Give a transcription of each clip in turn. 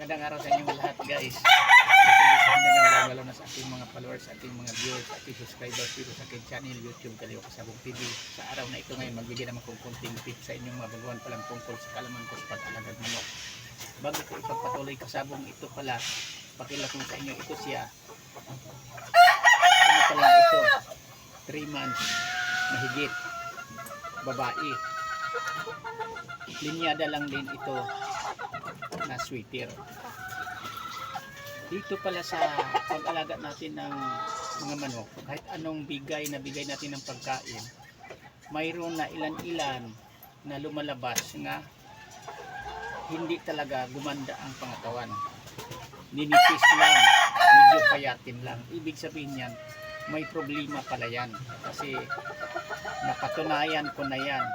Magandang araw sa inyong lahat, guys. Lalo na sa ating mga followers, sa ating mga viewers, sa ating subscribers dito sa aking channel YouTube Kaliwa Kasabong TV. Sa araw na ito ngayon, magbigay naman kong konting tips sa inyong mga baguhan palang tungkol sa kalaman ko sa pag-alagang manok. Bago ko ipagpatuloy kasabong, ito pala, pakilala ko sa inyo, ito siya. Ano pala ito? 3 months mahigit, babae. Linyada lang din ito na sweater. Dito pala sa pag-alaga natin ng mga manok, kahit anong bigay natin ng pagkain, mayroon na ilan-ilan na lumalabas nga hindi talaga gumanda ang pangatawan. Ninipis lang, medyo payatin lang. Ibig sabihin yan, may problema pala yan. Kasi napatunayan ko na yan.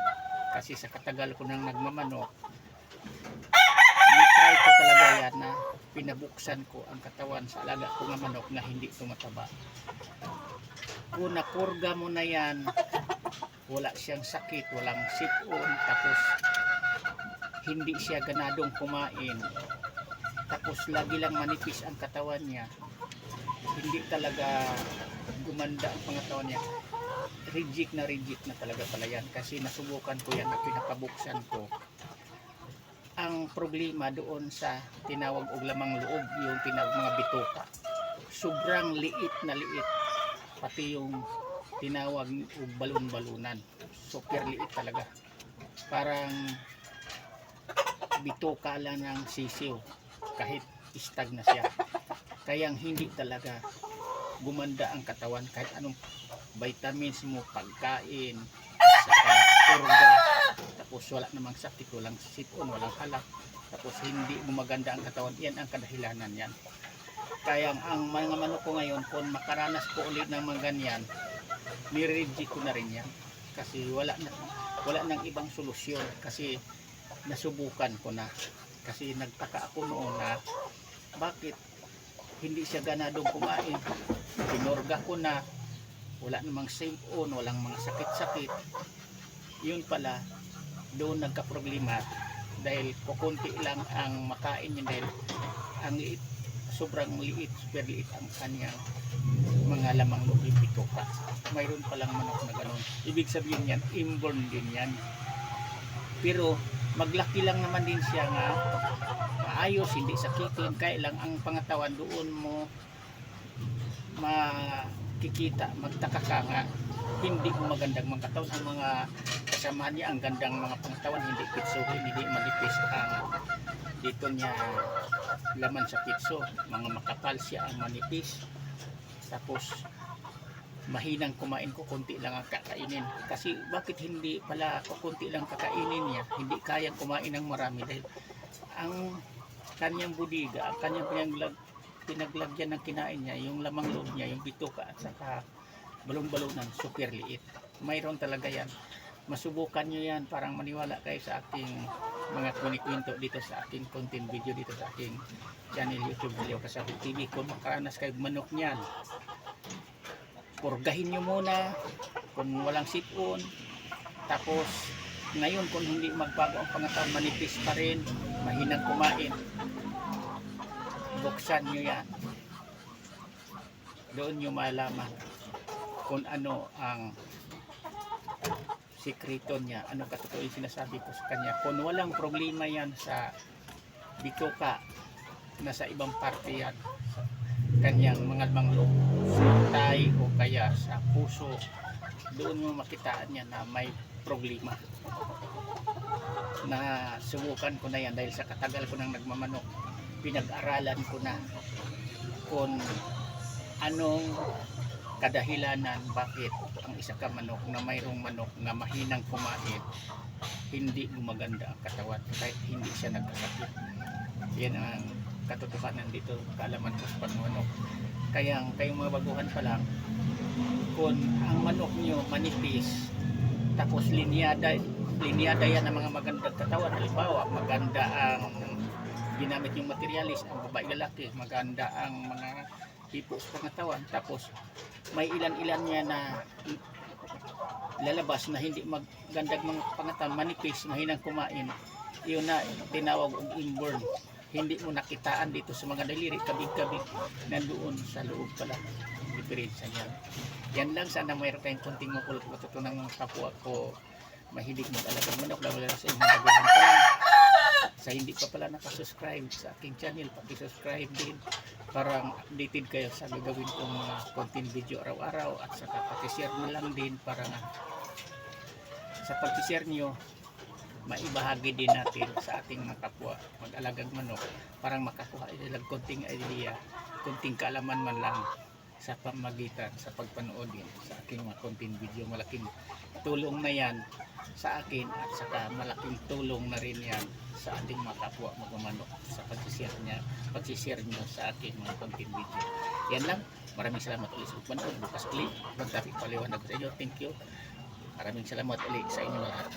Kasi sa katagal ko nang nagmamanok, try ko talaga yan na pinabuksan ko ang katawan sa alaga ko ng manok na hindi tumataba. Kung napurga mo na yan, wala siyang sakit, walang sipon, tapos hindi siya ganadong kumain, tapos lagi lang manipis ang katawan niya, hindi talaga gumanda ang pangatawan niya, reject na talaga pala yan. Kasi nasubukan ko yan at pinapabuksan ko. Ang problema doon sa tinawag og lamang loob, yung tinawag mga bituka, sobrang liit na liit, pati yung tinawag og balon-balunan, super liit talaga, parang bituka lang ng sisiw kahit istag na siya. Kaya hindi talaga gumanda ang katawan kahit anong vitamins mo, pagkain, saka purga, tapos wala namang sakit, walang sipon, walang halak, tapos hindi gumaganda ang katawan. Yan ang kadahilanan yan. Kaya ang mga manok ko ngayon, kung makaranas ko ulit ng mga ganyan, nireject ko na rin yan. Kasi wala nang ibang solusyon. Kasi nasubukan ko na. Kasi nagtaka ako noon na bakit hindi siya ganadong kumain. Pinorga ko na, wala namang sipon, walang mga sakit-sakit. Yun pala, doon nagka-problema dahil kukunti lang ang makain niya, dahil ang liit, sobrang liit, super liit ang kanyang mga lamang loob, bituka. Mayroon palang manok na gano'n. Ibig sabihin yan, inborn din yan. Pero maglaki lang naman din siya nga maayos, hindi sakitin, kaya lang ang pangatawan doon mo makikita, magtaka ka nga hindi mo magandang mga katawan. Ang mga kasamahan niya, ang gandang mga pangatawan, hindi pitsuhin, hindi manipis ang dito niya laman sa pitso, mga makapal siya ang manipis, tapos mahinang kumain ko, konti lang ang kakainin. Kasi bakit hindi pala konti lang kakainin niya, hindi kayang kumain ng marami dahil ang kanyang budiga, ang kanyang pinaglagyan ng kinain niya, yung lamang loob niya, yung bituka at saka balon-balonan, super liit. Mayroon talaga yan. Masubukan nyo yan, parang maniwala kayo sa aking mga kwento dito sa aking content video dito sa aking channel YouTube Kaliwa Kasabong TV. Kung makaranas kayo manok niyan, purgahin nyo muna kung walang sipon, tapos ngayon kung hindi magbago ang pangatawan, manipis pa rin, mahinang kumain, buksan nyo yan. Doon nyo malaman kung ano ang sikreto niya, ano katotoo yung sinasabi ko sa kanya. Kung walang problema yan sa bituka, nasa ibang parte yan, sa kanyang mga manglog, tay o kaya sa puso, doon mo makitaan niya na may problema. Na subukan ko na yan dahil sa katagal ko nang nagmamanok, pinag-aralan ko na kung anong kadahilanan bakit ang isa ka manok na mayroong manok na mahinang kumain, hindi gumaganda ang katawan kahit hindi siya nagkasakit. Yan ang katotohanan dito, kaalaman ko sa pagmanok. Kaya kayong mga baguhan pa lang, kung ang manok nyo manipis, tapos linyada yan ng mga magandang katawan, halimbawa maganda ang ginamit yung materialis, ang babae lalaki, maganda ang mga tipo sa pangatawan, tapos may ilan-ilan niya na lalabas na hindi magandang mga pangatawan, manipis, mahinang kumain, yun na tinawag og inborn. hindi mo nakitaan dito sa mga daliri, kabig-kabig, nandoon sa loob pala. Diferensya niya. Yan lang, sana mayroon kayong konting makulot matutunan ng kapwa ko. Mahilig mag-alagang manok, lalo sa inyong baguhan pa lang. Sa hindi pa pala nakasubscribe sa aking channel, paki-subscribe din para updated kayo sa gagawin kong mga content video araw-araw, at saka paki-share na lang din para sa pag-share nyo maibahagi din natin sa ating mga kapwa mag-alagang manok, parang makakuha nilang konting idea, konting kaalaman man lang sa pamagitan sa pagpanood din sa aking mga content video. Malaking tulong na yan sa akin, at saka malaking tulong na rin yan sa ating mga kapwa magmamanok sa pag-share nyo sa aking mga content video. Yan lang, maraming salamat ulit sa pagpanood. Bukas ulit magtapik paliwanag ko sa inyo. Thank you, maraming salamat ulit sa inyo lahat.